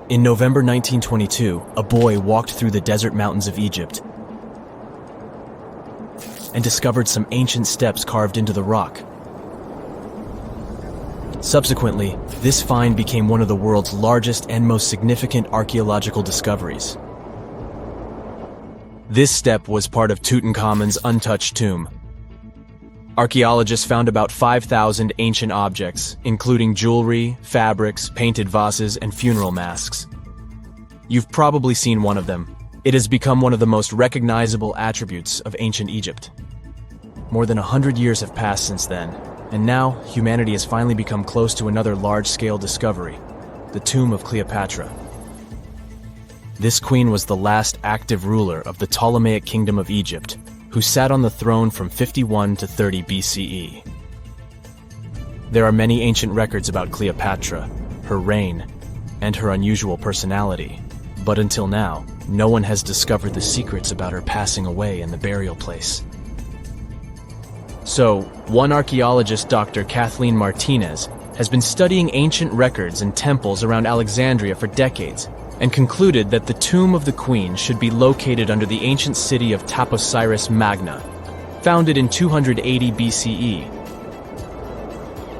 In November 1922, a boy walked through the desert mountains of Egypt and discovered some ancient steps carved into the rock. Subsequently, this find became one of the world's largest and most significant archaeological discoveries. This step was part of Tutankhamun's untouched tomb. Archaeologists found about 5,000 ancient objects, including jewelry, fabrics, painted vases, and funeral masks. You've probably seen one of them. It has become one of the most recognizable attributes of ancient Egypt. More than 100 years have passed since then, and now humanity has finally become close to another large-scale discovery, the tomb of Cleopatra. This queen was the last active ruler of the Ptolemaic Kingdom of Egypt, who sat on the throne from 51 to 30 BCE. There are many ancient records about Cleopatra, her reign, and her unusual personality, but until now, no one has discovered the secrets about her passing away in the burial place. So, one archaeologist, Dr. Kathleen Martinez, has been studying ancient records and temples around Alexandria for decades, and concluded that the tomb of the queen should be located under the ancient city of Taposiris Magna, founded in 280 BCE.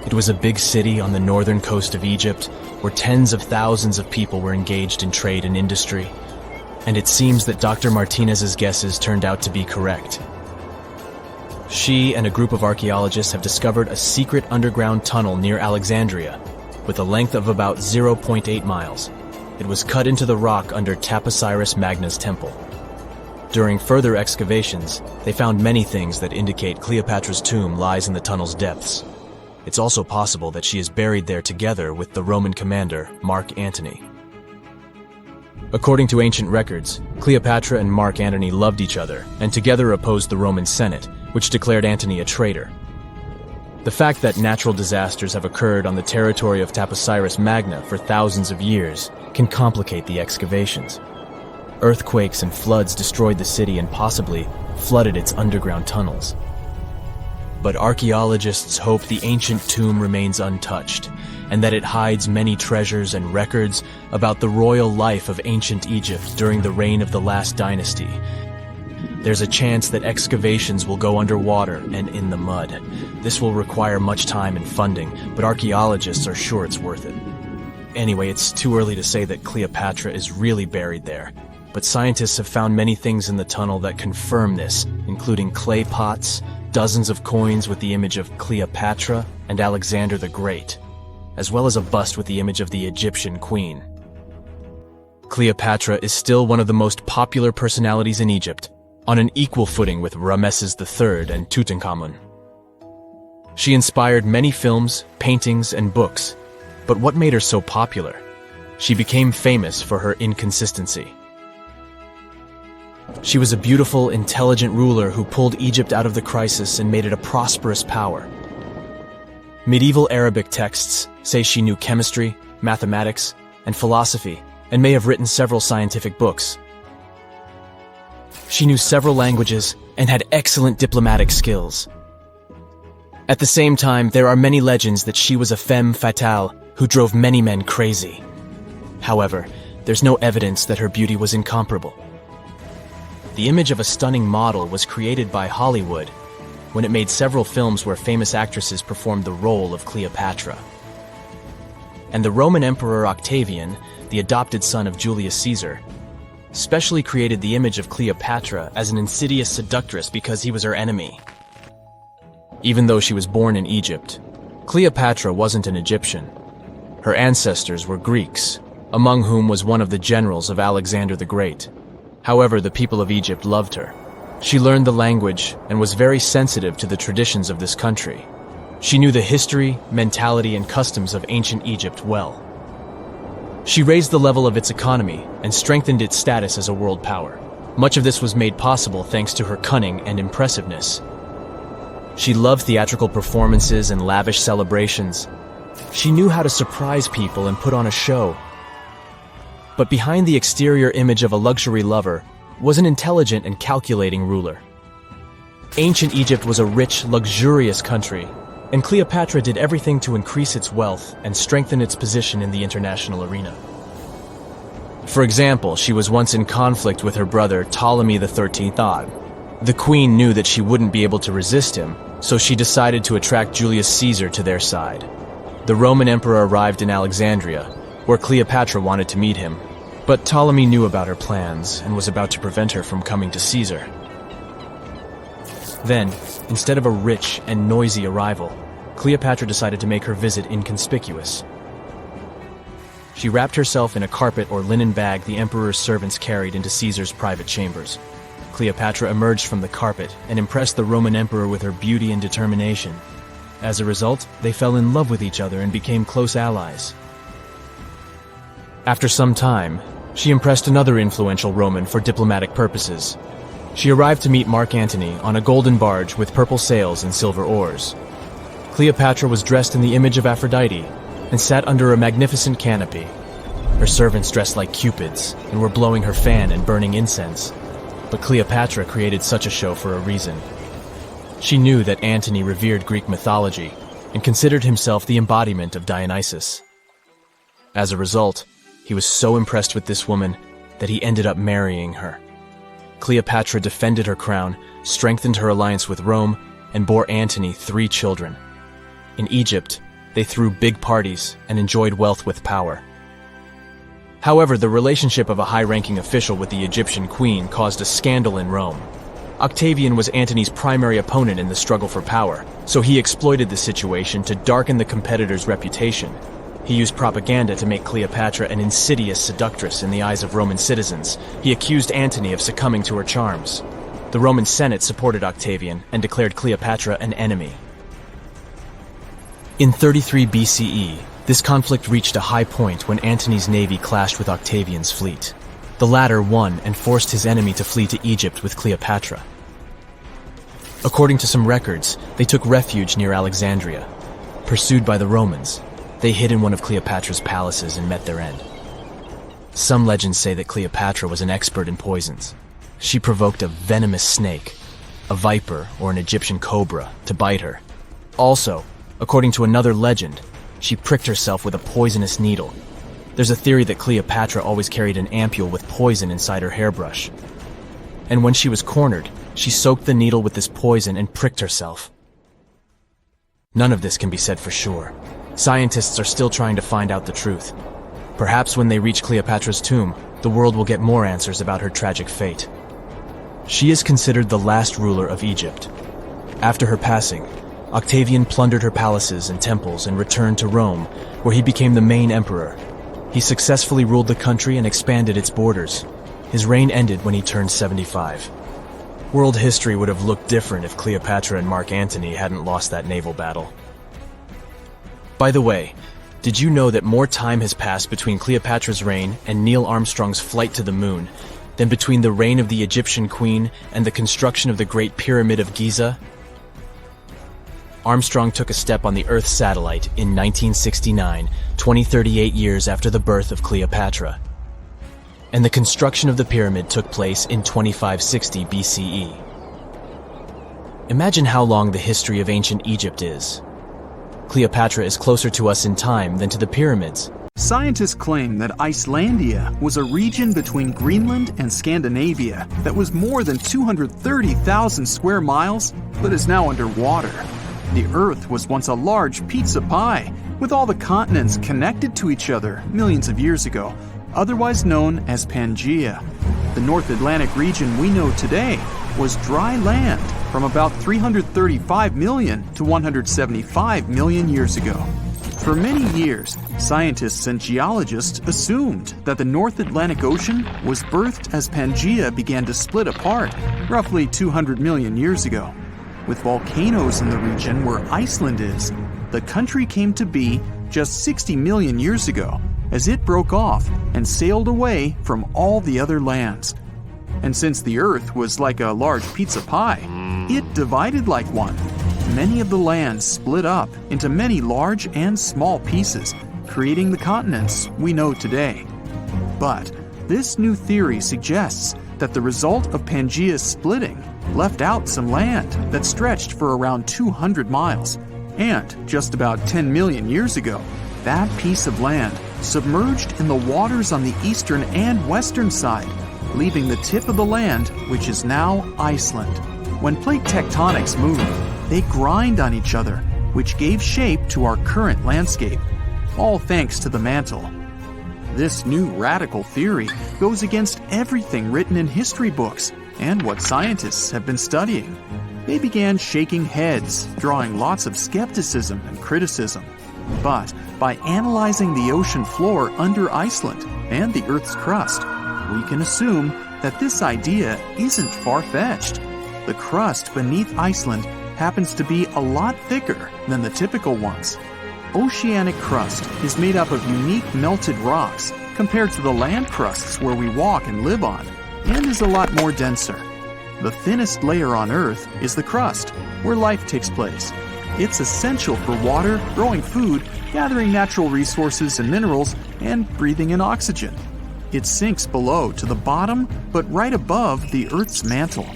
It was a big city on the northern coast of Egypt, where tens of thousands of people were engaged in trade and industry, and it seems that Dr. Martinez's guesses turned out to be correct. She and a group of archaeologists have discovered a secret underground tunnel near Alexandria, with a length of about 0.8 miles. It was cut into the rock under Taposiris Magna's temple. During further excavations, they found many things that indicate Cleopatra's tomb lies in the tunnel's depths. It's also possible that she is buried there together with the Roman commander, Mark Antony. According to ancient records, Cleopatra and Mark Antony loved each other and together opposed the Roman Senate, which declared Antony a traitor. The fact that natural disasters have occurred on the territory of Taposiris Magna for thousands of years can complicate the excavations. Earthquakes and floods destroyed the city and possibly flooded its underground tunnels. But archaeologists hope the ancient tomb remains untouched, and that it hides many treasures and records about the royal life of ancient Egypt during the reign of the last dynasty. There's a chance that excavations will go underwater and in the mud. This will require much time and funding, but archaeologists are sure it's worth it. Anyway, it's too early to say that Cleopatra is really buried there, but scientists have found many things in the tunnel that confirm this, including clay pots, dozens of coins with the image of Cleopatra and Alexander the Great, as well as a bust with the image of the Egyptian queen. Cleopatra is still one of the most popular personalities in Egypt, on an equal footing with Ramesses III and Tutankhamun. She inspired many films, paintings, and books, but what made her so popular? She became famous for her inconsistency. She was a beautiful, intelligent ruler who pulled Egypt out of the crisis and made it a prosperous power. Medieval Arabic texts say she knew chemistry, mathematics, and philosophy, and may have written several scientific books. She knew several languages and had excellent diplomatic skills. At the same time, there are many legends that she was a femme fatale who drove many men crazy. However, there's no evidence that her beauty was incomparable. The image of a stunning model was created by Hollywood when it made several films where famous actresses performed the role of Cleopatra. And the Roman Emperor Octavian, the adopted son of Julius Caesar, specially created the image of Cleopatra as an insidious seductress because he was her enemy. Even though she was born in Egypt, Cleopatra wasn't an Egyptian. Her ancestors were Greeks, among whom was one of the generals of Alexander the Great. However, the people of Egypt loved her. She learned the language and was very sensitive to the traditions of this country. She knew the history, mentality, and customs of ancient Egypt well. She raised the level of its economy and strengthened its status as a world power. Much of this was made possible thanks to her cunning and impressiveness. She loved theatrical performances and lavish celebrations. She knew how to surprise people and put on a show. But behind the exterior image of a luxury lover was an intelligent and calculating ruler. Ancient Egypt was a rich, luxurious country, and Cleopatra did everything to increase its wealth and strengthen its position in the international arena. For example, she was once in conflict with her brother Ptolemy the 13th Odd. The queen knew that she wouldn't be able to resist him, so she decided to attract Julius Caesar to their side. The Roman emperor arrived in Alexandria, where Cleopatra wanted to meet him, but Ptolemy knew about her plans and was about to prevent her from coming to Caesar. Then, instead of a rich and noisy arrival, Cleopatra decided to make her visit inconspicuous. She wrapped herself in a carpet or linen bag the emperor's servants carried into Caesar's private chambers. Cleopatra emerged from the carpet and impressed the Roman emperor with her beauty and determination. As a result, they fell in love with each other and became close allies. After some time, she impressed another influential Roman for diplomatic purposes. She arrived to meet Mark Antony on a golden barge with purple sails and silver oars. Cleopatra was dressed in the image of Aphrodite and sat under a magnificent canopy. Her servants dressed like cupids and were blowing her fan and burning incense. But Cleopatra created such a show for a reason. She knew that Antony revered Greek mythology and considered himself the embodiment of Dionysus. As a result, he was so impressed with this woman that he ended up marrying her. Cleopatra defended her crown, strengthened her alliance with Rome, and bore Antony 3 children. In Egypt, they threw big parties and enjoyed wealth with power. However, the relationship of a high-ranking official with the Egyptian queen caused a scandal in Rome. Octavian was Antony's primary opponent in the struggle for power, so he exploited the situation to darken the competitor's reputation. He used propaganda to make Cleopatra an insidious seductress in the eyes of Roman citizens. He accused Antony of succumbing to her charms. The Roman Senate supported Octavian and declared Cleopatra an enemy. In 33 BCE, this conflict reached a high point when Antony's navy clashed with Octavian's fleet. The latter won and forced his enemy to flee to Egypt with Cleopatra. According to some records, they took refuge near Alexandria. Pursued by the Romans, they hid in one of Cleopatra's palaces and met their end. Some legends say that Cleopatra was an expert in poisons. She provoked a venomous snake, a viper or an Egyptian cobra, to bite her. Also, according to another legend, she pricked herself with a poisonous needle. There's a theory that Cleopatra always carried an ampule with poison inside her hairbrush. And when she was cornered, she soaked the needle with this poison and pricked herself. None of this can be said for sure. Scientists are still trying to find out the truth. Perhaps when they reach Cleopatra's tomb, the world will get more answers about her tragic fate. She is considered the last ruler of Egypt. After her passing, Octavian plundered her palaces and temples and returned to Rome, where he became the main emperor. He successfully ruled the country and expanded its borders. His reign ended when he turned 75. World history would have looked different if Cleopatra and Mark Antony hadn't lost that naval battle. By the way, did you know that more time has passed between Cleopatra's reign and Neil Armstrong's flight to the moon than between the reign of the Egyptian queen and the construction of the Great Pyramid of Giza? Armstrong took a step on the Earth satellite in 1969, 38 years after the birth of Cleopatra. And the construction of the pyramid took place in 2560 BCE. Imagine how long the history of ancient Egypt is. Cleopatra is closer to us in time than to the pyramids. Scientists claim that Icelandia was a region between Greenland and Scandinavia that was more than 230,000 square miles, but is now underwater. The Earth was once a large pizza pie, with all the continents connected to each other millions of years ago, otherwise known as Pangaea. The North Atlantic region we know today was dry land from about 335 million to 175 million years ago. For many years, scientists and geologists assumed that the North Atlantic Ocean was birthed as Pangaea began to split apart roughly 200 million years ago. With volcanoes in the region where Iceland is, the country came to be just 60 million years ago, as it broke off and sailed away from all the other lands. And since the Earth was like a large pizza pie, it divided like one. Many of the lands split up into many large and small pieces, creating the continents we know today. But this new theory suggests that the result of Pangaea's splitting left out some land that stretched for around 200 miles. And just about 10 million years ago, that piece of land submerged in the waters on the eastern and western side, leaving the tip of the land, which is now Iceland. When plate tectonics move, they grind on each other, which gave shape to our current landscape, all thanks to the mantle. This new radical theory goes against everything written in history books and what scientists have been studying. They began shaking heads, drawing lots of skepticism and criticism. But by analyzing the ocean floor under Iceland and the Earth's crust, we can assume that this idea isn't far-fetched. The crust beneath Iceland happens to be a lot thicker than the typical ones. Oceanic crust is made up of unique melted rocks compared to the land crusts where we walk and live on, and is a lot more denser. The thinnest layer on Earth is the crust, where life takes place. It's essential for water, growing food, gathering natural resources and minerals, and breathing in oxygen. It sinks below to the bottom, but right above the Earth's mantle.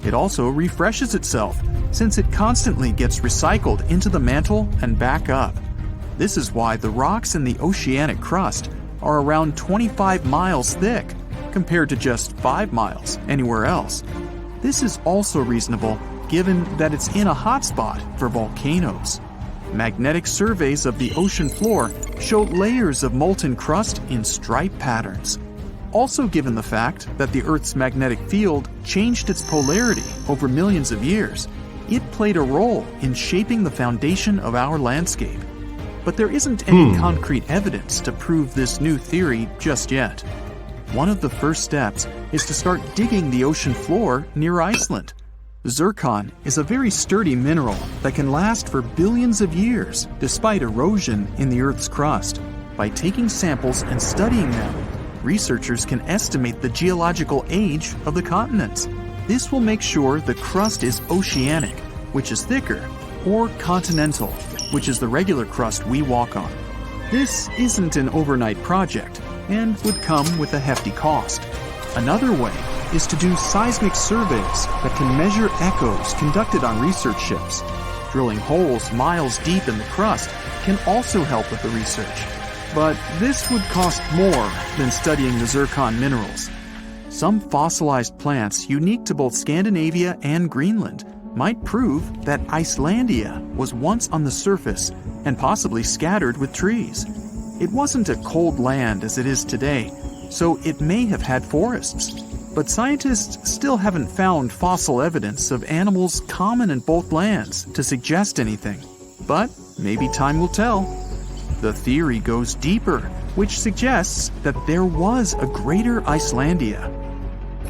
It also refreshes itself, since it constantly gets recycled into the mantle and back up. This is why the rocks in the oceanic crust are around 25 miles thick, compared to just 5 miles anywhere else. This is also reasonable given that it's in a hotspot for volcanoes. Magnetic surveys of the ocean floor show layers of molten crust in stripe patterns. Also, given the fact that the Earth's magnetic field changed its polarity over millions of years, it played a role in shaping the foundation of our landscape. But there isn't any concrete evidence to prove this new theory just yet. One of the first steps is to start digging the ocean floor near Iceland. Zircon is a very sturdy mineral that can last for billions of years despite erosion in the Earth's crust. By taking samples and studying them, researchers can estimate the geological age of the continents. This will make sure the crust is oceanic, which is thicker, or continental, which is the regular crust we walk on. This isn't an overnight project and would come with a hefty cost. Another way is to do seismic surveys that can measure echoes conducted on research ships. Drilling holes miles deep in the crust can also help with the research. But this would cost more than studying the zircon minerals. Some fossilized plants unique to both Scandinavia and Greenland might prove that Icelandia was once on the surface and possibly scattered with trees. It wasn't a cold land as it is today, so it may have had forests. But scientists still haven't found fossil evidence of animals common in both lands to suggest anything. But maybe time will tell. The theory goes deeper, which suggests that there was a greater Icelandia.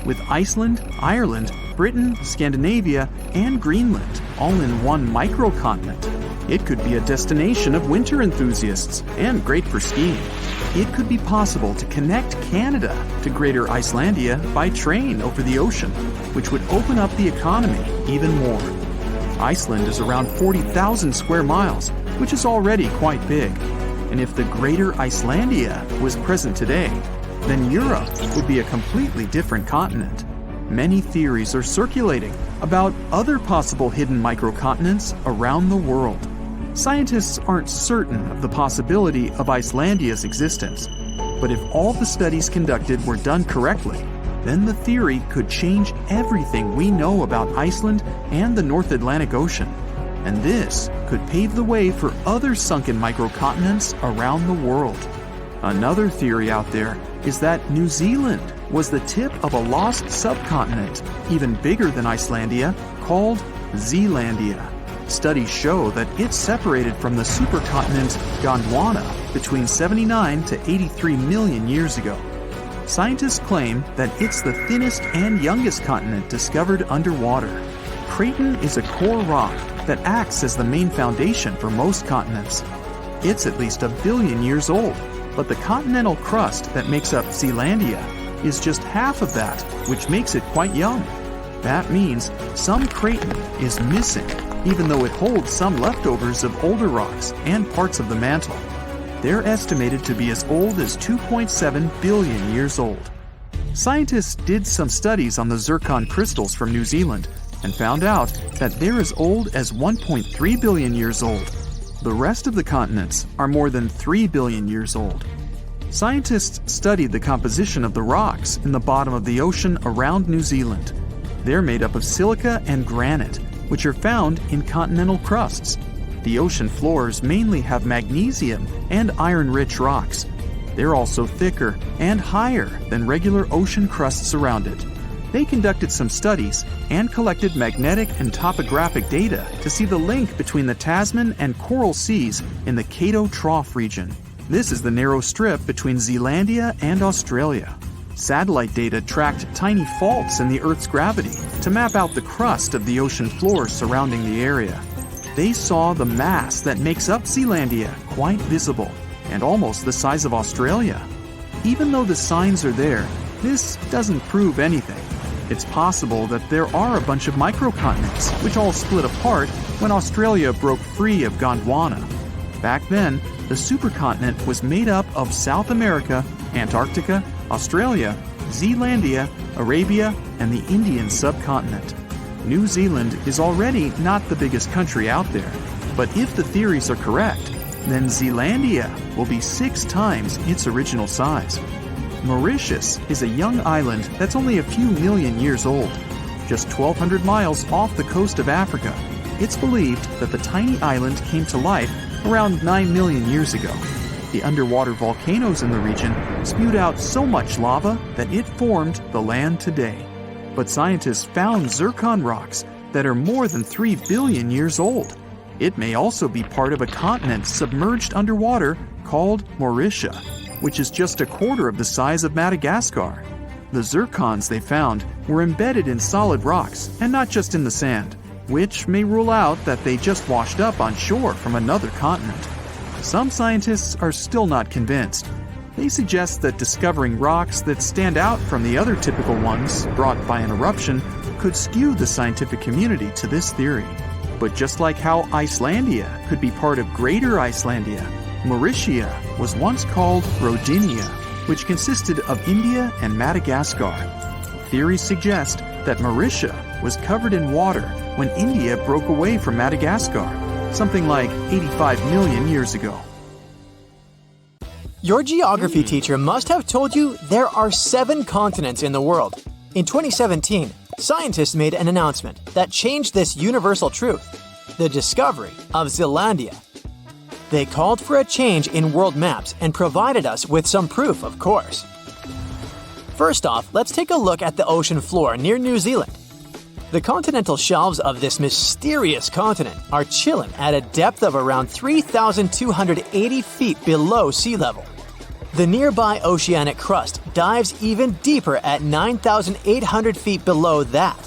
With Iceland, Ireland, Britain, Scandinavia, and Greenland all in one microcontinent, it could be a destination of winter enthusiasts and great for skiing. It could be possible to connect Canada to Greater Icelandia by train over the ocean, which would open up the economy even more. Iceland is around 40,000 square miles, which is already quite big. And if the Greater Icelandia was present today, then Europe would be a completely different continent. Many theories are circulating about other possible hidden microcontinents around the world. Scientists aren't certain of the possibility of Icelandia's existence, but if all the studies conducted were done correctly, then the theory could change everything we know about Iceland and the North Atlantic Ocean. And this could pave the way for other sunken microcontinents around the world. Another theory out there is that New Zealand was the tip of a lost subcontinent, even bigger than Icelandia, called Zealandia. Studies show that it's separated from the supercontinent Gondwana between 79 to 83 million years ago. Scientists claim that it's the thinnest and youngest continent discovered underwater. Craton is a core rock that acts as the main foundation for most continents. It's at least 1 billion years old, but the continental crust that makes up Zealandia is just half of that, which makes it quite young. That means some Craton is missing, even though it holds some leftovers of older rocks and parts of the mantle. They're estimated to be as old as 2.7 billion years old. Scientists did some studies on the zircon crystals from New Zealand and found out that they're as old as 1.3 billion years old. The rest of the continents are more than 3 billion years old. Scientists studied the composition of the rocks in the bottom of the ocean around New Zealand. They're made up of silica and granite, which are found in continental crusts. The ocean floors mainly have magnesium and iron-rich rocks. They're also thicker and higher than regular ocean crusts around it. They conducted some studies and collected magnetic and topographic data to see the link between the Tasman and Coral Seas in the Cato Trough region. This is the narrow strip between Zealandia and Australia. Satellite data tracked tiny faults in the Earth's gravity to map out the crust of the ocean floor surrounding the area. They saw the mass that makes up Zealandia quite visible and almost the size of Australia. Even though the signs are there, this doesn't prove anything. It's possible that there are a bunch of microcontinents which all split apart when Australia broke free of Gondwana. Back then, the supercontinent was made up of South America, Antarctica, Australia, Zealandia, Arabia, and the Indian subcontinent. New Zealand is already not the biggest country out there, but if the theories are correct, then Zealandia will be 6 times its original size. Mauritius is a young island that's only a few million years old. Just 1,200 miles off the coast of Africa, it's believed that the tiny island came to life around 9 million years ago. The underwater volcanoes in the region spewed out so much lava that it formed the land today. But scientists found zircon rocks that are more than 3 billion years old. It may also be part of a continent submerged underwater called Mauritia, which is just a quarter of the size of Madagascar. The zircons they found were embedded in solid rocks and not just in the sand, which may rule out that they just washed up on shore from another continent. Some scientists are still not convinced. They suggest that discovering rocks that stand out from the other typical ones brought by an eruption could skew the scientific community to this theory. But just like how Icelandia could be part of Greater Icelandia, Mauritia was once called Rodinia, which consisted of India and Madagascar. Theories suggest that Mauritia was covered in water when India broke away from Madagascar, something like 85 million years ago. Your geography teacher must have told you there are 7 continents in the world. In 2017, scientists made an announcement that changed this universal truth: the discovery of Zealandia. They called for a change in world maps and provided us with some proof, of course. First off, let's take a look at the ocean floor near New Zealand. The continental shelves of this mysterious continent are chilling at a depth of around 3,280 feet below sea level. The nearby oceanic crust dives even deeper at 9,800 feet below that.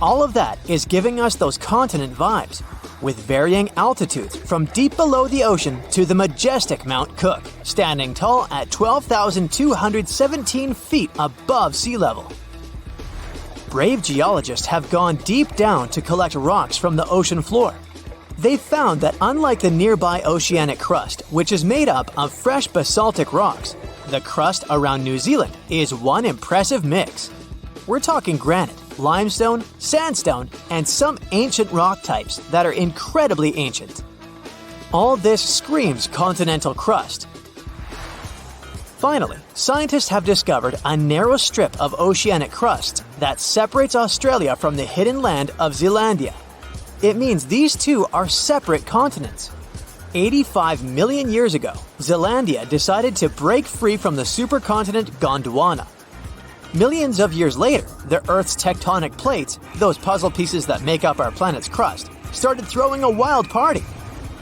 All of that is giving us those continent vibes, with varying altitudes from deep below the ocean to the majestic Mount Cook, standing tall at 12,217 feet above sea level. Brave geologists have gone deep down to collect rocks from the ocean floor. They found that unlike the nearby oceanic crust, which is made up of fresh basaltic rocks, the crust around New Zealand is one impressive mix. We're talking granite, limestone, sandstone, and some ancient rock types that are incredibly ancient. All this screams continental crust. Finally, scientists have discovered a narrow strip of oceanic crust that separates Australia from the hidden land of Zealandia. It means these two are separate continents. 85 million years ago, Zealandia decided to break free from the supercontinent Gondwana. Millions of years later, the Earth's tectonic plates, those puzzle pieces that make up our planet's crust, started throwing a wild party.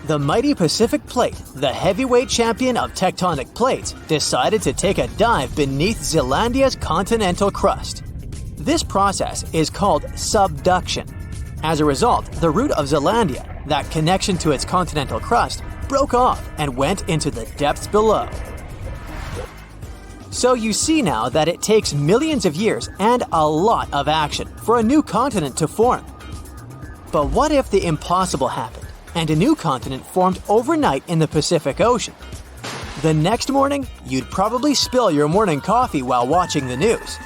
The mighty Pacific Plate, the heavyweight champion of tectonic plates, decided to take a dive beneath Zealandia's continental crust. This process is called subduction. As a result, the root of Zealandia, that connection to its continental crust, broke off and went into the depths below. So you see now that it takes millions of years and a lot of action for a new continent to form. But what if the impossible happened and a new continent formed overnight in the Pacific Ocean? The next morning, you'd probably spill your morning coffee while watching the news.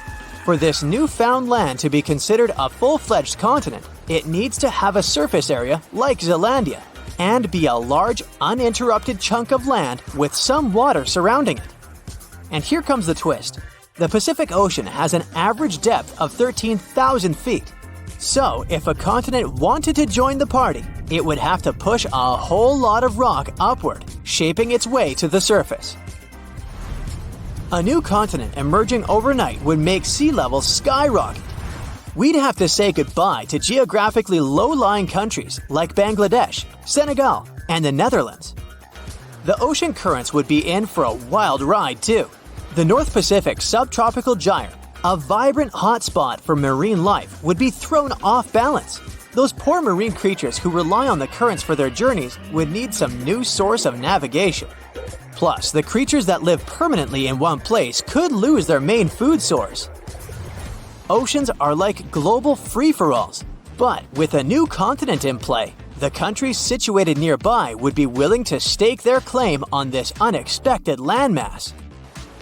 For this newfound land to be considered a full-fledged continent, it needs to have a surface area like Zealandia and be a large, uninterrupted chunk of land with some water surrounding it. And here comes the twist. The Pacific Ocean has an average depth of 13,000 feet. So, if a continent wanted to join the party, it would have to push a whole lot of rock upward, shaping its way to the surface. A new continent emerging overnight would make sea levels skyrocket. We'd have to say goodbye to geographically low-lying countries like Bangladesh, Senegal, and the Netherlands. The ocean currents would be in for a wild ride, too. The North Pacific subtropical gyre, a vibrant hotspot for marine life, would be thrown off balance. Those poor marine creatures who rely on the currents for their journeys would need some new source of navigation. Plus, the creatures that live permanently in one place could lose their main food source. Oceans are like global free-for-alls, but with a new continent in play, the countries situated nearby would be willing to stake their claim on this unexpected landmass.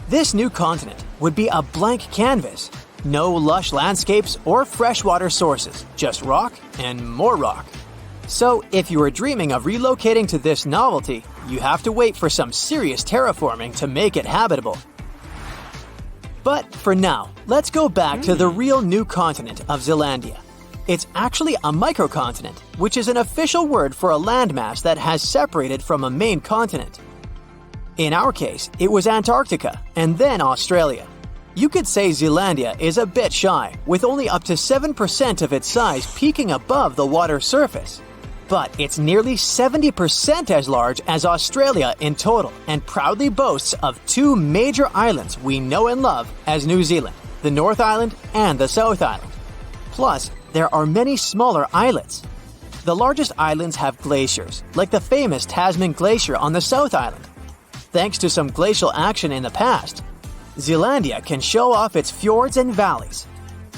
This new continent would be a blank canvas. No lush landscapes or freshwater sources, just rock and more rock. So, if you are dreaming of relocating to this novelty, you have to wait for some serious terraforming to make it habitable. But for now, let's go back to the real new continent of Zealandia. It's actually a microcontinent, which is an official word for a landmass that has separated from a main continent. In our case, it was Antarctica and then Australia. You could say Zealandia is a bit shy, with only up to 7% of its size peaking above the water surface. But it's nearly 70% as large as Australia in total and proudly boasts of two major islands we know and love as New Zealand, the North Island and the South Island. Plus, there are many smaller islets. The largest islands have glaciers, like the famous Tasman Glacier on the South Island. Thanks to some glacial action in the past, Zealandia can show off its fjords and valleys.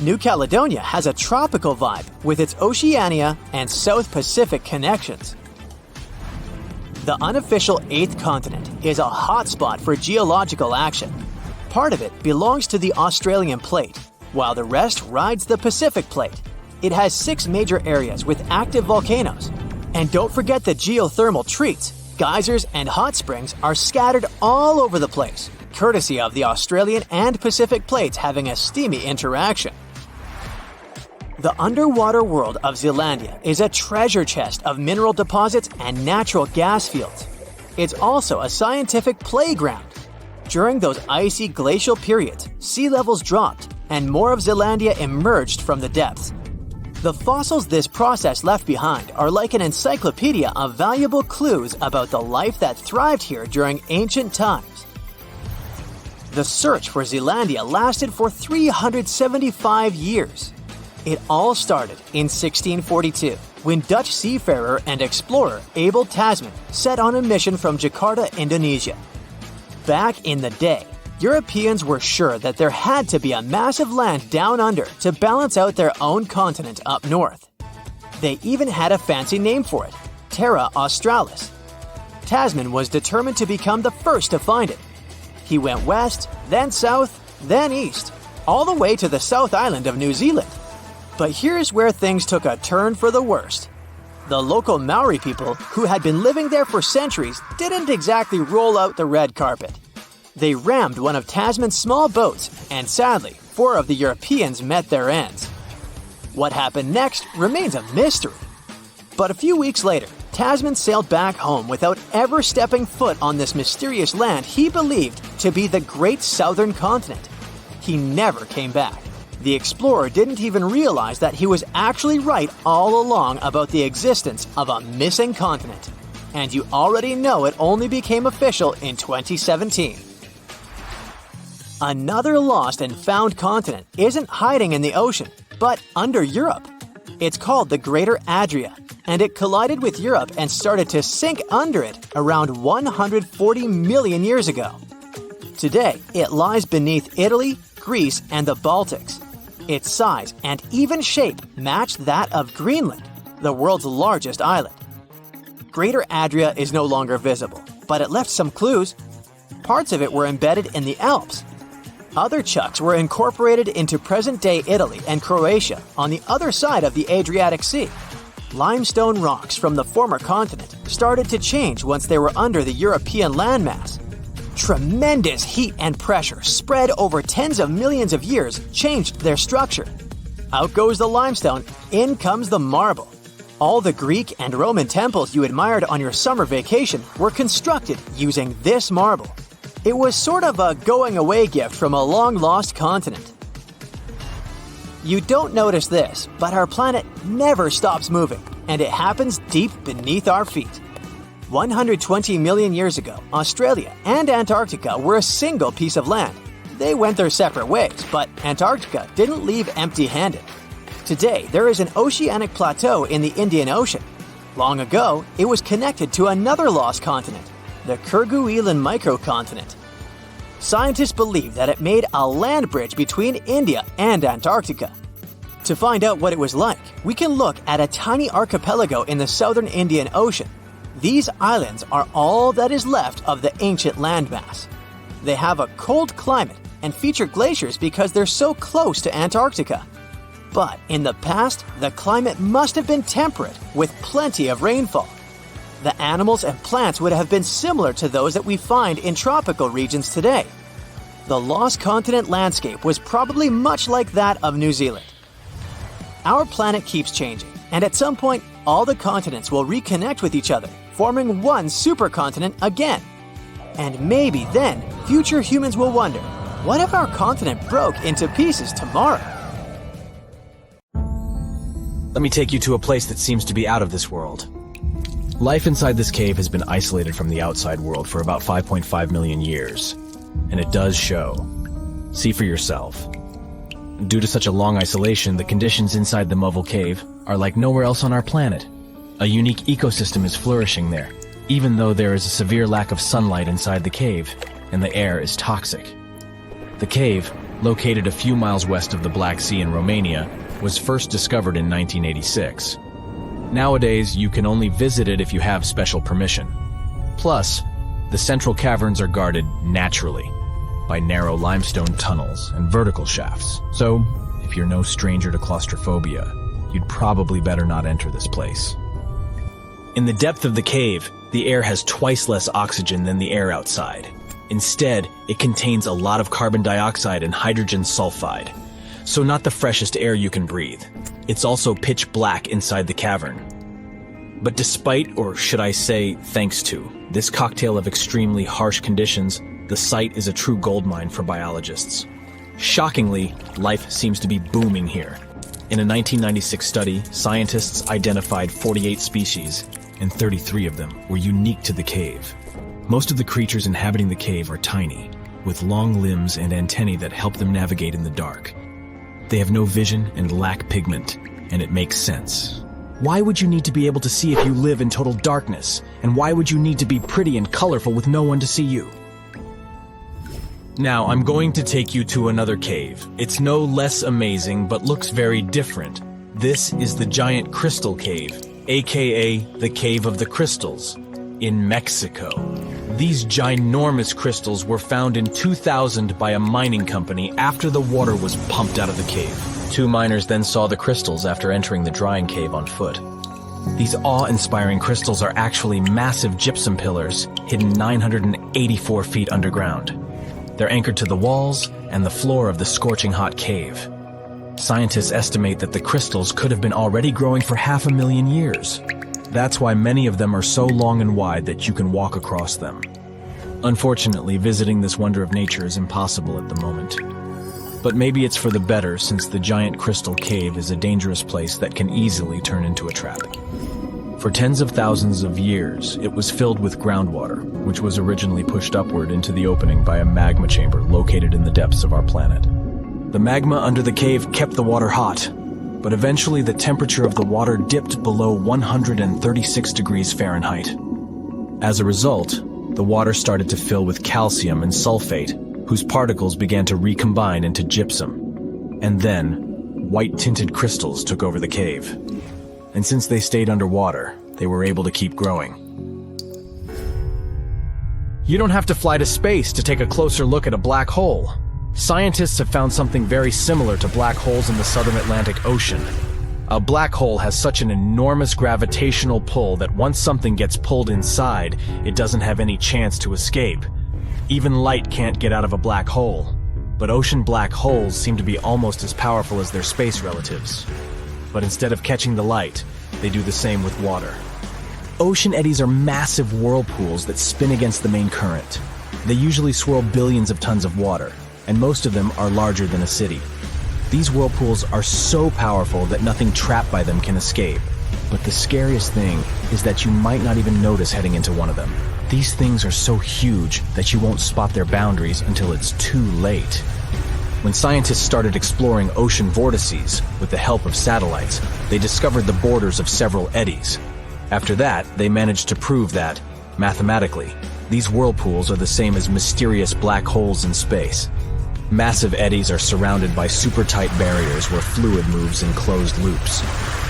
New Caledonia has a tropical vibe with its Oceania and South Pacific connections. The unofficial 8th continent is a hotspot for geological action. Part of it belongs to the Australian plate, while the rest rides the Pacific plate. It has 6 major areas with active volcanoes. And don't forget the geothermal treats. Geysers and hot springs are scattered all over the place, courtesy of the Australian and Pacific plates having a steamy interaction. The underwater world of Zealandia is a treasure chest of mineral deposits and natural gas fields. It's also a scientific playground. During those icy glacial periods, sea levels dropped and more of Zealandia emerged from the depths. The fossils this process left behind are like an encyclopedia of valuable clues about the life that thrived here during ancient times. The search for Zealandia lasted for 375 years. It all started in 1642, when Dutch seafarer and explorer Abel Tasman set on a mission from Jakarta, Indonesia. Back in the day, Europeans were sure that there had to be a massive land down under to balance out their own continent up north. They even had a fancy name for it, Terra Australis. Tasman was determined to become the first to find it. He went west, then south, then east, all the way to the South Island of New Zealand. But here's where things took a turn for the worst. The local Maori people, who had been living there for centuries, didn't exactly roll out the red carpet. They rammed one of Tasman's small boats, and sadly, 4 of the Europeans met their ends. What happened next remains a mystery. But a few weeks later, Tasman sailed back home without ever stepping foot on this mysterious land he believed to be the Great Southern Continent. He never came back. The explorer didn't even realize that he was actually right all along about the existence of a missing continent. And you already know it only became official in 2017. Another lost and found continent isn't hiding in the ocean, but under Europe. It's called the Greater Adria, and it collided with Europe and started to sink under it around 140 million years ago. Today, it lies beneath Italy, Greece, and the Baltics. Its size and even shape match that of Greenland, the world's largest island. Greater Adria is no longer visible, but it left some clues. Parts of it were embedded in the Alps. Other chunks were incorporated into present-day Italy and Croatia on the other side of the Adriatic Sea. Limestone rocks from the former continent started to change once they were under the European landmass. Tremendous heat and pressure spread over tens of millions of years changed their structure. Out goes the limestone, in comes the marble. All the Greek and Roman temples you admired on your summer vacation were constructed using this marble. It was sort of a going-away gift from a long-lost continent. You don't notice this, but our planet never stops moving, and it happens deep beneath our feet. 120 million years ago, Australia and Antarctica were a single piece of land. They went their separate ways, but Antarctica didn't leave empty-handed. Today, there is an oceanic plateau in the Indian Ocean. Long ago, it was connected to another lost continent, the Kerguelen microcontinent. Scientists believe that it made a land bridge between India and Antarctica. To find out what it was like, we can look at a tiny archipelago in the southern Indian Ocean. These islands are all that is left of the ancient landmass. They have a cold climate and feature glaciers because they're so close to Antarctica. But in the past, the climate must have been temperate with plenty of rainfall. The animals and plants would have been similar to those that we find in tropical regions today. The lost continent landscape was probably much like that of New Zealand. Our planet keeps changing, and at some point, all the continents will reconnect with each other, forming one supercontinent again. And maybe then, future humans will wonder, what if our continent broke into pieces tomorrow? Let me take you to a place that seems to be out of this world. Life inside this cave has been isolated from the outside world for about 5.5 million years, and it does show. See for yourself. Due to such a long isolation, the conditions inside the Movil Cave are like nowhere else on our planet. A unique ecosystem is flourishing there, even though there is a severe lack of sunlight inside the cave, and the air is toxic. The cave, located a few miles west of the Black Sea in Romania, was first discovered in 1986. Nowadays, you can only visit it if you have special permission. Plus, the central caverns are guarded naturally by narrow limestone tunnels and vertical shafts. So, if you're no stranger to claustrophobia, you'd probably better not enter this place. In the depth of the cave, the air has twice less oxygen than the air outside. Instead, it contains a lot of carbon dioxide and hydrogen sulfide. So not the freshest air you can breathe. It's also pitch black inside the cavern. But despite, or should I say thanks to, this cocktail of extremely harsh conditions, the site is a true goldmine for biologists. Shockingly, life seems to be booming here. In a 1996 study, scientists identified 48 species, and 33 of them were unique to the cave. Most of the creatures inhabiting the cave are tiny, with long limbs and antennae that help them navigate in the dark. They have no vision and lack pigment, and it makes sense. Why would you need to be able to see if you live in total darkness? And why would you need to be pretty and colorful with no one to see you? Now, I'm going to take you to another cave. It's no less amazing, but looks very different. This is the Giant Crystal Cave, aka the Cave of the Crystals, in Mexico. These ginormous crystals were found in 2000 by a mining company after the water was pumped out of the cave. Two miners then saw the crystals after entering the drying cave on foot. These awe-inspiring crystals are actually massive gypsum pillars hidden 984 feet underground. They're anchored to the walls and the floor of the scorching hot cave. Scientists estimate that the crystals could have been already growing for 500,000 years. That's why many of them are so long and wide that you can walk across them. Unfortunately, visiting this wonder of nature is impossible at the moment. But maybe it's for the better, since the Giant Crystal Cave is a dangerous place that can easily turn into a trap. For tens of thousands of years, it was filled with groundwater, which was originally pushed upward into the opening by a magma chamber located in the depths of our planet. The magma under the cave kept the water hot, but eventually the temperature of the water dipped below 136 degrees Fahrenheit. As a result, the water started to fill with calcium and sulfate, whose particles began to recombine into gypsum. And then, white-tinted crystals took over the cave. And since they stayed underwater, they were able to keep growing. You don't have to fly to space to take a closer look at a black hole. Scientists have found something very similar to black holes in the southern Atlantic Ocean. A black hole has such an enormous gravitational pull that once something gets pulled inside, it doesn't have any chance to escape. Even light can't get out of a black hole, but ocean black holes seem to be almost as powerful as their space relatives. But instead of catching the light, they do the same with water. Ocean eddies are massive whirlpools that spin against the main current. They usually swirl billions of tons of water, and most of them are larger than a city. These whirlpools are so powerful that nothing trapped by them can escape. But the scariest thing is that you might not even notice heading into one of them. These things are so huge that you won't spot their boundaries until it's too late. When scientists started exploring ocean vortices with the help of satellites, they discovered the borders of several eddies. After that, they managed to prove that, mathematically, these whirlpools are the same as mysterious black holes in space. Massive eddies are surrounded by super tight barriers where fluid moves in closed loops.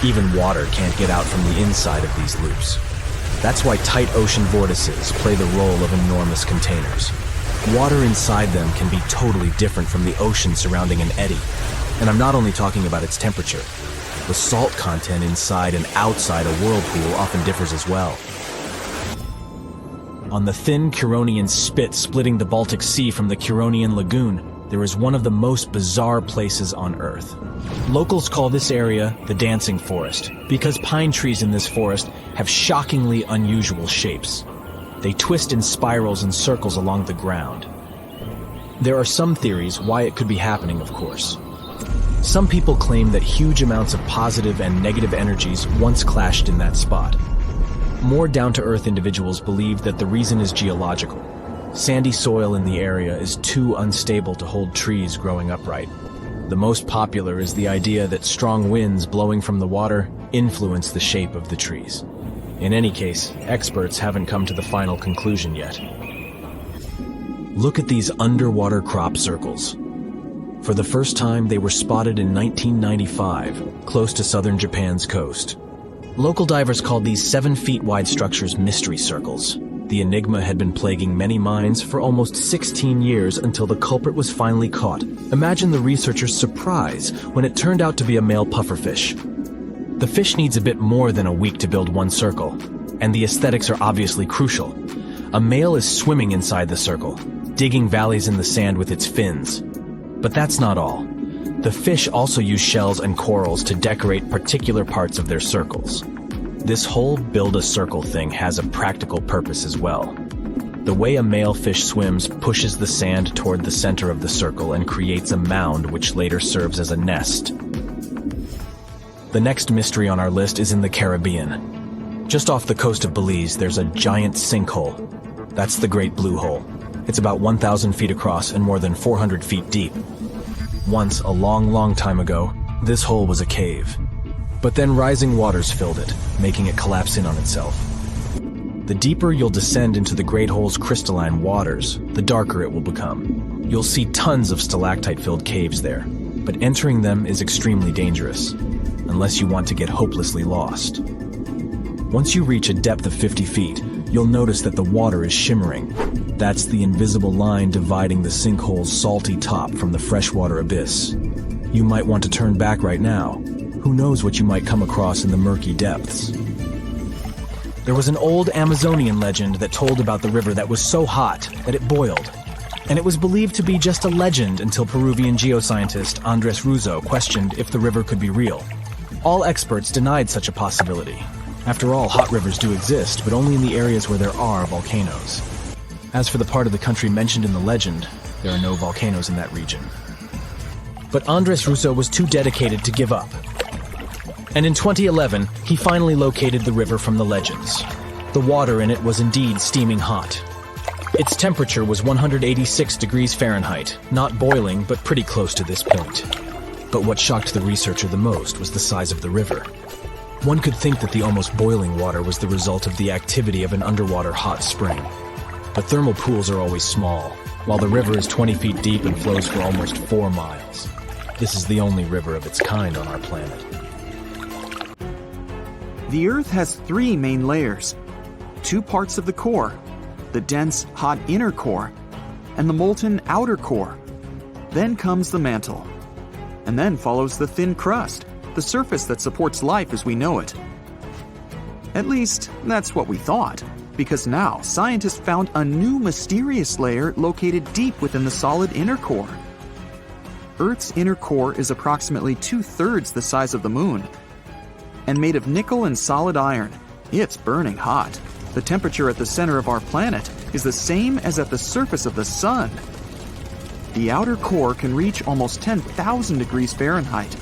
Even water can't get out from the inside of these loops. That's why tight ocean vortices play the role of enormous containers. Water inside them can be totally different from the ocean surrounding an eddy. And I'm not only talking about its temperature. The salt content inside and outside a whirlpool often differs as well. On the thin Curonian spit splitting the Baltic Sea from the Curonian Lagoon, there is one of the most bizarre places on Earth. Locals call this area the Dancing Forest because pine trees in this forest have shockingly unusual shapes. They twist in spirals and circles along the ground. There are some theories why it could be happening, of course. Some people claim that huge amounts of positive and negative energies once clashed in that spot. More down-to-earth individuals believe that the reason is geological. Sandy soil in the area is too unstable to hold trees growing upright. The most popular is the idea that strong winds blowing from the water influence the shape of the trees. In any case, experts haven't come to the final conclusion yet. Look at these underwater crop circles. For the first time, they were spotted in 1995, close to southern Japan's coast. Local divers called these 7-feet-wide structures mystery circles. The enigma had been plaguing many minds for almost 16 years until the culprit was finally caught. Imagine the researchers' surprise when it turned out to be a male pufferfish. The fish needs a bit more than a week to build one circle, and the aesthetics are obviously crucial. A male is swimming inside the circle, digging valleys in the sand with its fins. But that's not all. The fish also use shells and corals to decorate particular parts of their circles. This whole build-a-circle thing has a practical purpose as well. The way a male fish swims pushes the sand toward the center of the circle and creates a mound which later serves as a nest. The next mystery on our list is in the Caribbean. Just off the coast of Belize, there's a giant sinkhole. That's the Great Blue Hole. It's about 1,000 feet across and more than 400 feet deep. Once, a long time ago, this hole was a cave. But then rising waters filled it, making it collapse in on itself. The deeper you'll descend into the Great Hole's crystalline waters, the darker it will become. You'll see tons of stalactite-filled caves there, but entering them is extremely dangerous, unless you want to get hopelessly lost. Once you reach a depth of 50 feet, you'll notice that the water is shimmering. That's the invisible line dividing the sinkhole's salty top from the freshwater abyss. You might want to turn back right now. Who knows what you might come across in the murky depths. There was an old Amazonian legend that told about the river that was so hot that it boiled. And it was believed to be just a legend until Peruvian geoscientist Andres Russo questioned if the river could be real. All experts denied such a possibility. After all, hot rivers do exist, but only in the areas where there are volcanoes. As for the part of the country mentioned in the legend, there are no volcanoes in that region. But Andres Russo was too dedicated to give up. And in 2011, he finally located the river from the legends. The water in it was indeed steaming hot. Its temperature was 186 degrees Fahrenheit, not boiling, but pretty close to this point. But what shocked the researcher the most was the size of the river. One could think that the almost boiling water was the result of the activity of an underwater hot spring. But thermal pools are always small, while the river is 20 feet deep and flows for almost 4 miles. This is the only river of its kind on our planet. The Earth has 3 main layers. 2 parts of the core, the dense, hot inner core, and the molten outer core. Then comes the mantle. And then follows the thin crust, the surface that supports life as we know it. At least, that's what we thought. because now scientists found a new mysterious layer located deep within the solid inner core. Earth's inner core is approximately 2/3 the size of the Moon. And made of nickel and solid iron, it's burning hot. The temperature at the center of our planet is the same as at the surface of the Sun. The outer core can reach almost 10,000 degrees Fahrenheit.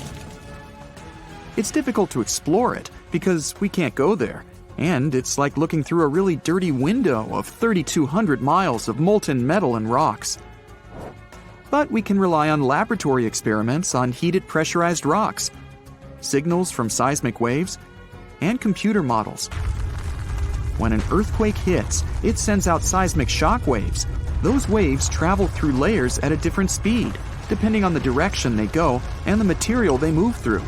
It's difficult to explore it because we can't go there, and it's like looking through a really dirty window of 3,200 miles of molten metal and rocks. But we can rely on laboratory experiments on heated pressurized rocks, signals from seismic waves, and computer models. When an earthquake hits, it sends out seismic shock waves. Those waves travel through layers at a different speed, depending on the direction they go and the material they move through.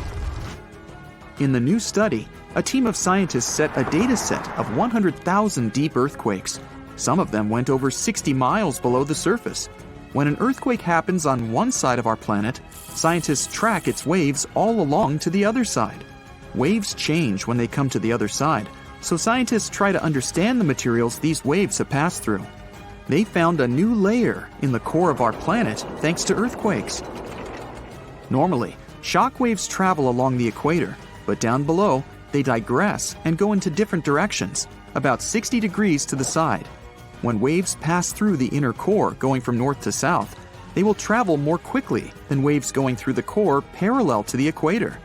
In the new study, a team of scientists set a data set of 100,000 deep earthquakes. Some of them went over 60 miles below the surface. When an earthquake happens on one side of our planet, scientists track its waves all along to the other side. Waves change when they come to the other side, so scientists try to understand the materials these waves have passed through. They found a new layer in the core of our planet thanks to earthquakes. Normally, shock waves travel along the equator, but down below, they digress and go into different directions, about 60 degrees to the side. When waves pass through the inner core going from north to south, they will travel more quickly than waves going through the core parallel to the equator.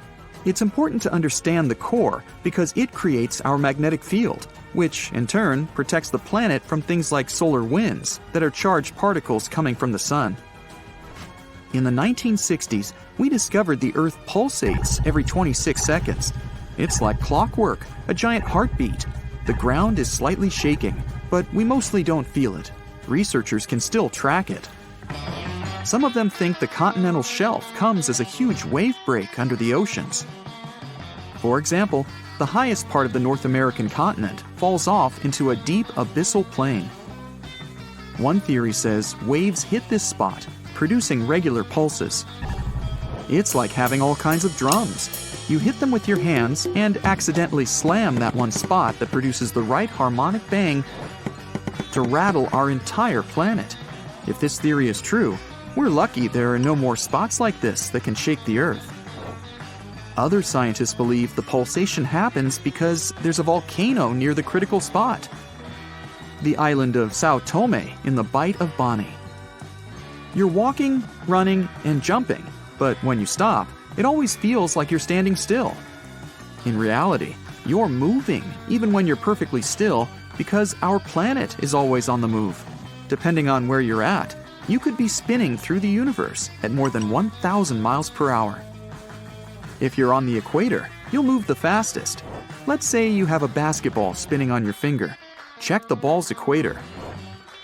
It's important to understand the core because it creates our magnetic field, which in turn protects the planet from things like solar winds that are charged particles coming from the sun. In the 1960s, we discovered the Earth pulsates every 26 seconds. It's like clockwork, a giant heartbeat. The ground is slightly shaking, but we mostly don't feel it. Researchers can still track it. Some of them think the continental shelf comes as a huge wave break under the oceans. For example, the highest part of the North American continent falls off into a deep abyssal plain. One theory says waves hit this spot, producing regular pulses. It's like having all kinds of drums. You hit them with your hands and accidentally slam that one spot that produces the right harmonic bang to rattle our entire planet. If this theory is true, we're lucky there are no more spots like this that can shake the Earth. Other scientists believe the pulsation happens because there's a volcano near the critical spot, the island of Sao Tome in the Bight of Boni. You're walking, running, and jumping, but when you stop, it always feels like you're standing still. In reality, you're moving even when you're perfectly still because our planet is always on the move. Depending on where you're at, you could be spinning through the universe at more than 1,000 miles per hour. If you're on the equator, you'll move the fastest. Let's say you have a basketball spinning on your finger. Check the ball's equator.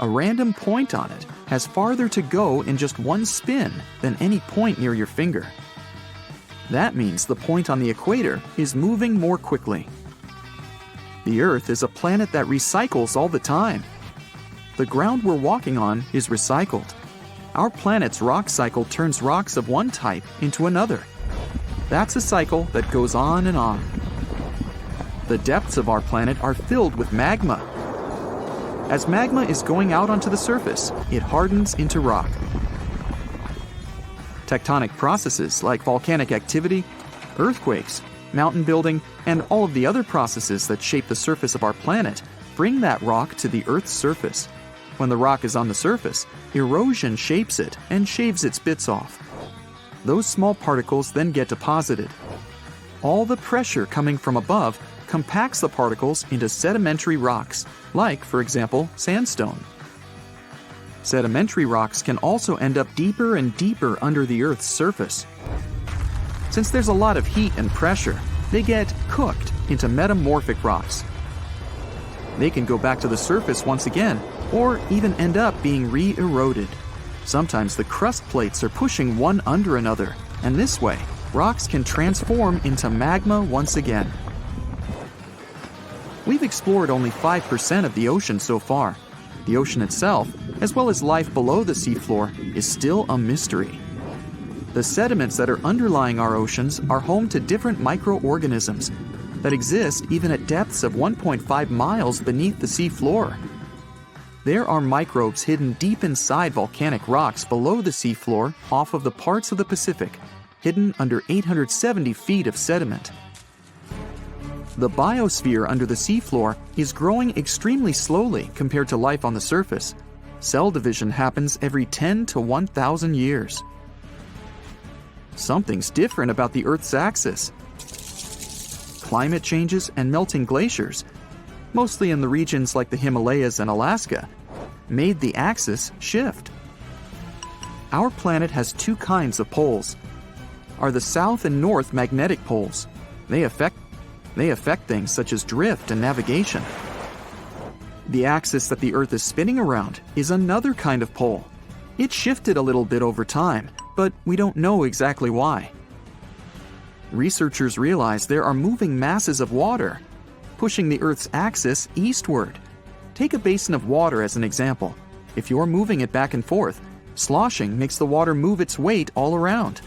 A random point on it has farther to go in just one spin than any point near your finger. That means the point on the equator is moving more quickly. The Earth is a planet that recycles all the time. The ground we're walking on is recycled. Our planet's rock cycle turns rocks of one type into another. That's a cycle that goes on and on. The depths of our planet are filled with magma. As magma is going out onto the surface, it hardens into rock. Tectonic processes like volcanic activity, earthquakes, mountain building, and all of the other processes that shape the surface of our planet bring that rock to the Earth's surface. When the rock is on the surface, erosion shapes it and shaves its bits off. Those small particles then get deposited. All the pressure coming from above compacts the particles into sedimentary rocks, like, for example, sandstone. Sedimentary rocks can also end up deeper and deeper under the Earth's surface. Since there's a lot of heat and pressure, they get cooked into metamorphic rocks. They can go back to the surface once again, or even end up being re-eroded. Sometimes the crust plates are pushing one under another, and this way, rocks can transform into magma once again. We've explored only 5% of the ocean so far. The ocean itself, as well as life below the seafloor, is still a mystery. The sediments that are underlying our oceans are home to different microorganisms that exist even at depths of 1.5 miles beneath the sea floor. There are microbes hidden deep inside volcanic rocks below the seafloor off of the parts of the Pacific, hidden under 870 feet of sediment. The biosphere under the seafloor is growing extremely slowly compared to life on the surface. Cell division happens every 10 to 1,000 years. Something's different about the Earth's axis. Climate changes and melting glaciers, mostly in the regions like the Himalayas and Alaska, made the axis shift. Our planet has two kinds of poles. Are the south and north magnetic poles. They affect things such as drift and navigation. The axis that the Earth is spinning around is another kind of pole. It shifted a little bit over time, but we don't know exactly why. Researchers realize there are moving masses of water, pushing the Earth's axis eastward. Take a basin of water as an example. If you're moving it back and forth, sloshing makes the water move its weight all around.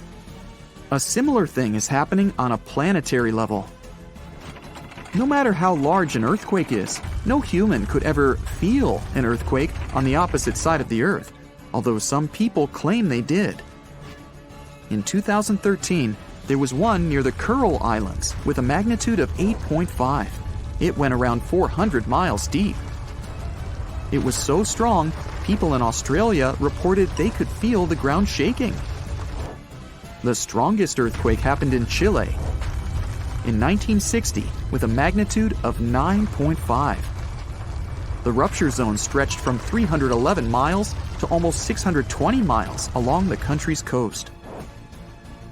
A similar thing is happening on a planetary level. No matter how large an earthquake is, no human could ever feel an earthquake on the opposite side of the Earth, although some people claim they did. In 2013, there was one near the Kuril Islands with a magnitude of 8.5. It went around 400 miles deep. It was so strong, people in Australia reported they could feel the ground shaking. The strongest earthquake happened in Chile in 1960 with a magnitude of 9.5. The rupture zone stretched from 311 miles to almost 620 miles along the country's coast.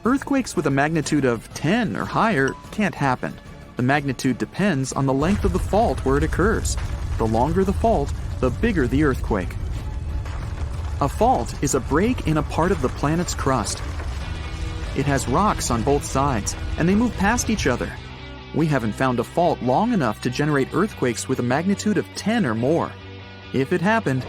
Earthquakes with a magnitude of 10 or higher can't happen. The magnitude depends on the length of the fault where it occurs. The longer the fault, the bigger the earthquake. A fault is a break in a part of the planet's crust. It has rocks on both sides, and they move past each other. We haven't found a fault long enough to generate earthquakes with a magnitude of 10 or more. If it happened,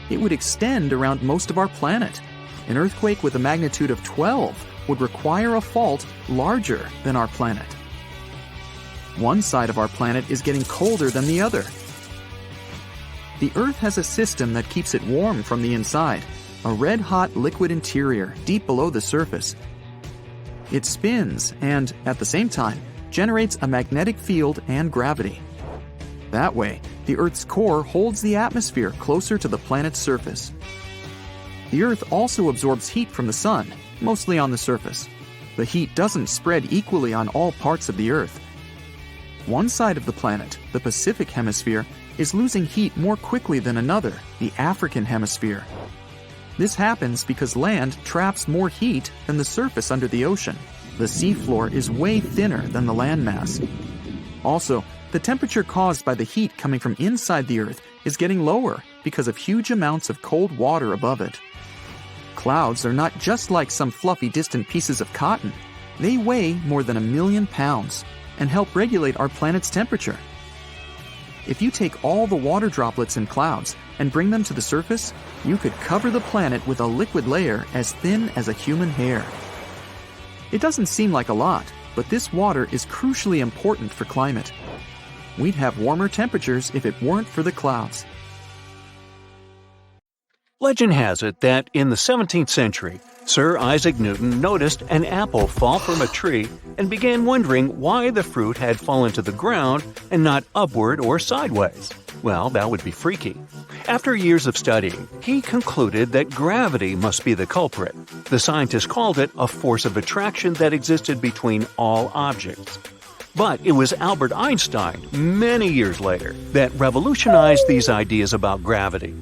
it would extend around most of our planet. An earthquake with a magnitude of 12 would require a fault larger than our planet. One side of our planet is getting colder than the other. The Earth has a system that keeps it warm from the inside, a red-hot liquid interior deep below the surface. It spins and, at the same time, generates a magnetic field and gravity. That way, the Earth's core holds the atmosphere closer to the planet's surface. The Earth also absorbs heat from the sun, mostly on the surface. The heat doesn't spread equally on all parts of the Earth. One side of the planet, the Pacific Hemisphere, is losing heat more quickly than another, the African Hemisphere. This happens because land traps more heat than the surface under the ocean. The seafloor is way thinner than the landmass. Also, the temperature caused by the heat coming from inside the Earth is getting lower because of huge amounts of cold water above it. Clouds are not just like some fluffy distant pieces of cotton. They weigh more than 1 million pounds and help regulate our planet's temperature. If you take all the water droplets in clouds and bring them to the surface, you could cover the planet with a liquid layer as thin as a human hair. It doesn't seem like a lot, but this water is crucially important for climate. We'd have warmer temperatures if it weren't for the clouds. Legend has it that in the 17th century, Sir Isaac Newton noticed an apple fall from a tree and began wondering why the fruit had fallen to the ground and not upward or sideways. Well, that would be freaky. After years of studying, he concluded that gravity must be the culprit. The scientist called it a force of attraction that existed between all objects. But it was Albert Einstein, many years later, that revolutionized these ideas about gravity.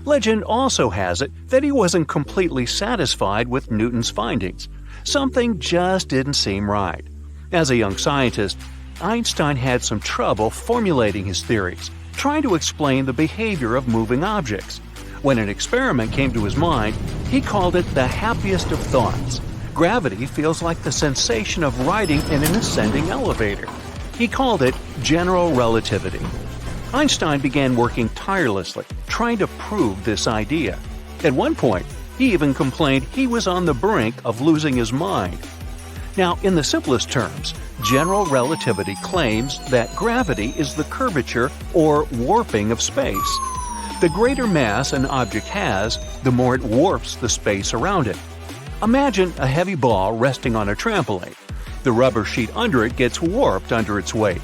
Legend also has it that he wasn't completely satisfied with Newton's findings. Something just didn't seem right. As a young scientist, Einstein had some trouble formulating his theories, trying to explain the behavior of moving objects. When an experiment came to his mind, he called it the happiest of thoughts. Gravity feels like the sensation of riding in an ascending elevator. He called it general relativity. Einstein began working tirelessly, trying to prove this idea. At one point, he even complained he was on the brink of losing his mind. Now, in the simplest terms, general relativity claims that gravity is the curvature or warping of space. The greater mass an object has, the more it warps the space around it. Imagine a heavy ball resting on a trampoline. The rubber sheet under it gets warped under its weight.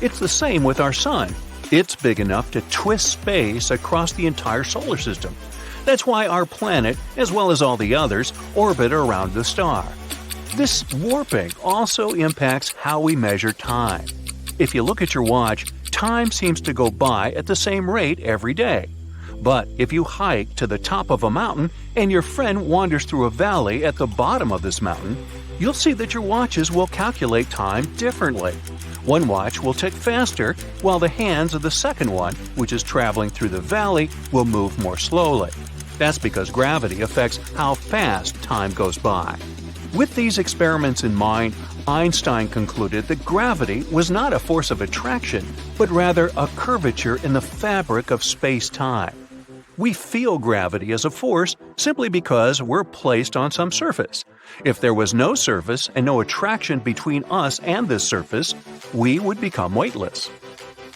It's the same with our sun. It's big enough to twist space across the entire solar system. That's why our planet, as well as all the others, orbit around the star. This warping also impacts how we measure time. If you look at your watch, time seems to go by at the same rate every day. But if you hike to the top of a mountain and your friend wanders through a valley at the bottom of this mountain, you'll see that your watches will calculate time differently. One watch will tick faster, while the hands of the second one, which is traveling through the valley, will move more slowly. That's because gravity affects how fast time goes by. With these experiments in mind, Einstein concluded that gravity was not a force of attraction, but rather a curvature in the fabric of space-time. We feel gravity as a force simply because we're placed on some surface. If there was no surface and no attraction between us and this surface, we would become weightless.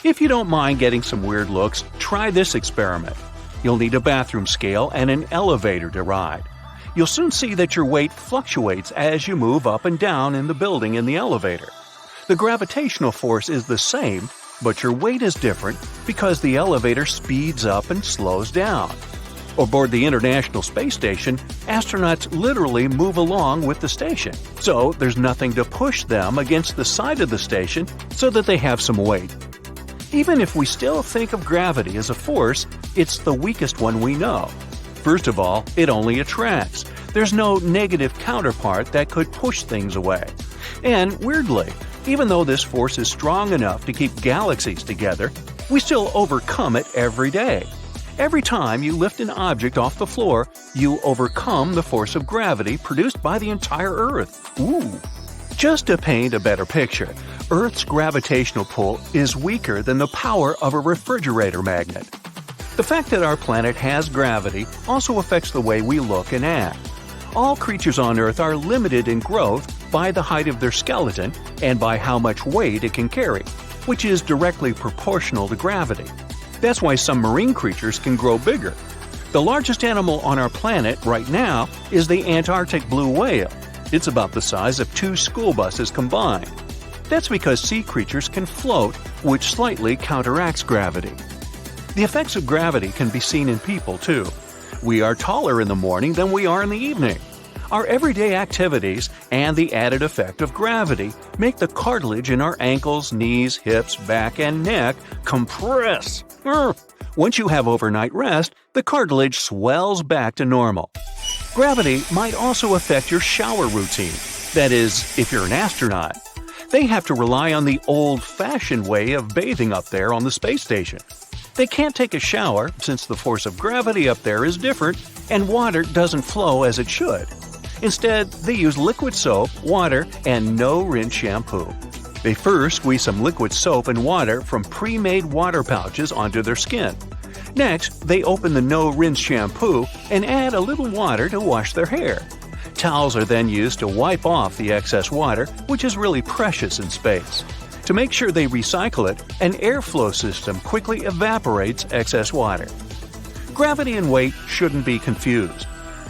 If you don't mind getting some weird looks, try this experiment. You'll need a bathroom scale and an elevator to ride. You'll soon see that your weight fluctuates as you move up and down in the building in the elevator. The gravitational force is the same, but your weight is different because the elevator speeds up and slows down. Aboard the International Space Station, astronauts literally move along with the station, so there's nothing to push them against the side of the station so that they have some weight. Even if we still think of gravity as a force, it's the weakest one we know. First of all, it only attracts. There's no negative counterpart that could push things away. And weirdly, even though this force is strong enough to keep galaxies together, we still overcome it every day. Every time you lift an object off the floor, you overcome the force of gravity produced by the entire Earth. Ooh! Just to paint a better picture, Earth's gravitational pull is weaker than the power of a refrigerator magnet. The fact that our planet has gravity also affects the way we look and act. All creatures on Earth are limited in growth by the height of their skeleton and by how much weight it can carry, which is directly proportional to gravity. That's why some marine creatures can grow bigger. The largest animal on our planet right now is the Antarctic blue whale. It's about the size of 2 school buses combined. That's because sea creatures can float, which slightly counteracts gravity. The effects of gravity can be seen in people, too. We are taller in the morning than we are in the evening. Our everyday activities and the added effect of gravity make the cartilage in our ankles, knees, hips, back, and neck compress. Once you have overnight rest, the cartilage swells back to normal. Gravity might also affect your shower routine. That is, if you're an astronaut. They have to rely on the old-fashioned way of bathing up there on the space station. They can't take a shower since the force of gravity up there is different and water doesn't flow as it should. Instead, they use liquid soap, water, and no-rinse shampoo. They first squeeze some liquid soap and water from pre-made water pouches onto their skin. Next, they open the no-rinse shampoo and add a little water to wash their hair. Towels are then used to wipe off the excess water, which is really precious in space. To make sure they recycle it, an airflow system quickly evaporates excess water. Gravity and weight shouldn't be confused.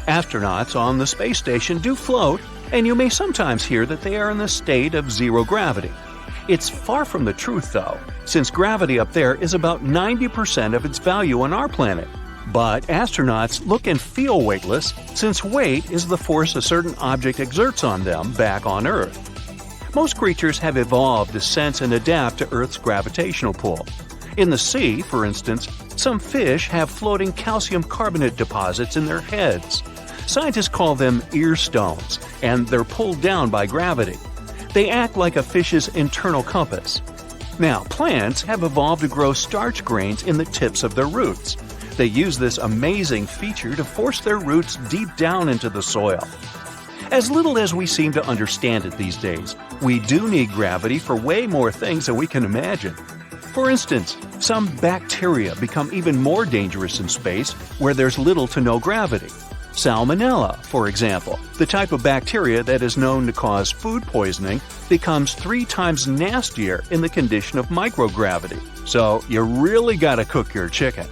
Astronauts on the space station do float, and you may sometimes hear that they are in the state of zero gravity. It's far from the truth, though, since gravity up there is about 90% of its value on our planet. But astronauts look and feel weightless, since weight is the force a certain object exerts on them back on Earth. Most creatures have evolved to sense and adapt to Earth's gravitational pull. In the sea, for instance, some fish have floating calcium carbonate deposits in their heads. Scientists call them ear stones, and they're pulled down by gravity. They act like a fish's internal compass. Now, plants have evolved to grow starch grains in the tips of their roots. They use this amazing feature to force their roots deep down into the soil. As little as we seem to understand it these days, we do need gravity for way more things than we can imagine. For instance, some bacteria become even more dangerous in space where there's little to no gravity. Salmonella, for example, the type of bacteria that is known to cause food poisoning, becomes 3 times nastier in the condition of microgravity. So you really gotta cook your chicken.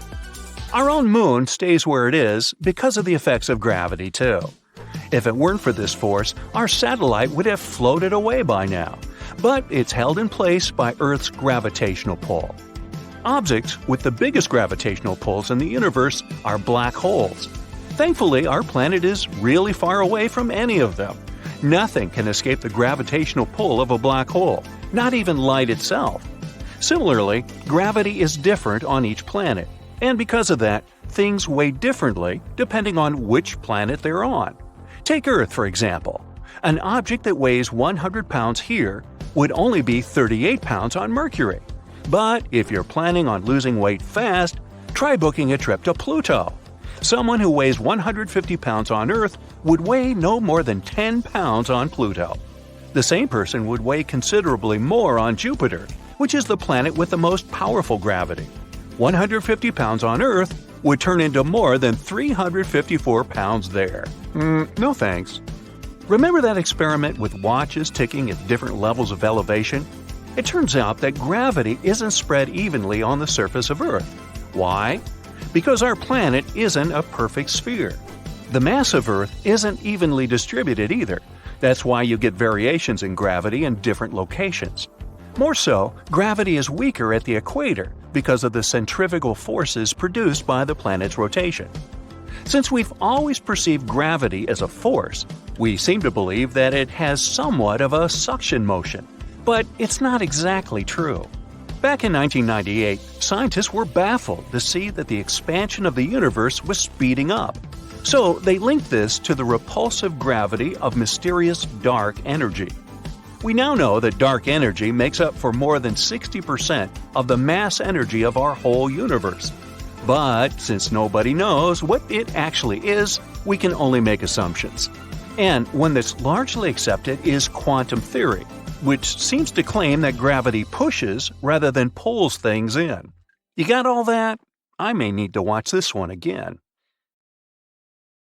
Our own moon stays where it is because of the effects of gravity, too. If it weren't for this force, our satellite would have floated away by now. But it's held in place by Earth's gravitational pull. Objects with the biggest gravitational pulls in the universe are black holes. Thankfully, our planet is really far away from any of them. Nothing can escape the gravitational pull of a black hole, not even light itself. Similarly, gravity is different on each planet, and because of that, things weigh differently depending on which planet they're on. Take Earth, for example. An object that weighs 100 pounds here would only be 38 pounds on Mercury. But if you're planning on losing weight fast, try booking a trip to Pluto. Someone who weighs 150 pounds on Earth would weigh no more than 10 pounds on Pluto. The same person would weigh considerably more on Jupiter, which is the planet with the most powerful gravity. 150 pounds on Earth would turn into more than 354 pounds there. No thanks. Remember that experiment with watches ticking at different levels of elevation? It turns out that gravity isn't spread evenly on the surface of Earth. Why? Because our planet isn't a perfect sphere. The mass of Earth isn't evenly distributed either. That's why you get variations in gravity in different locations. More so, gravity is weaker at the equator because of the centrifugal forces produced by the planet's rotation. Since we've always perceived gravity as a force, we seem to believe that it has somewhat of a suction motion. But it's not exactly true. Back in 1998, scientists were baffled to see that the expansion of the universe was speeding up. So they linked this to the repulsive gravity of mysterious dark energy. We now know that dark energy makes up for more than 60% of the mass energy of our whole universe. But since nobody knows what it actually is, we can only make assumptions. And one that's largely accepted is quantum theory, which seems to claim that gravity pushes rather than pulls things in. You got all that? I may need to watch this one again.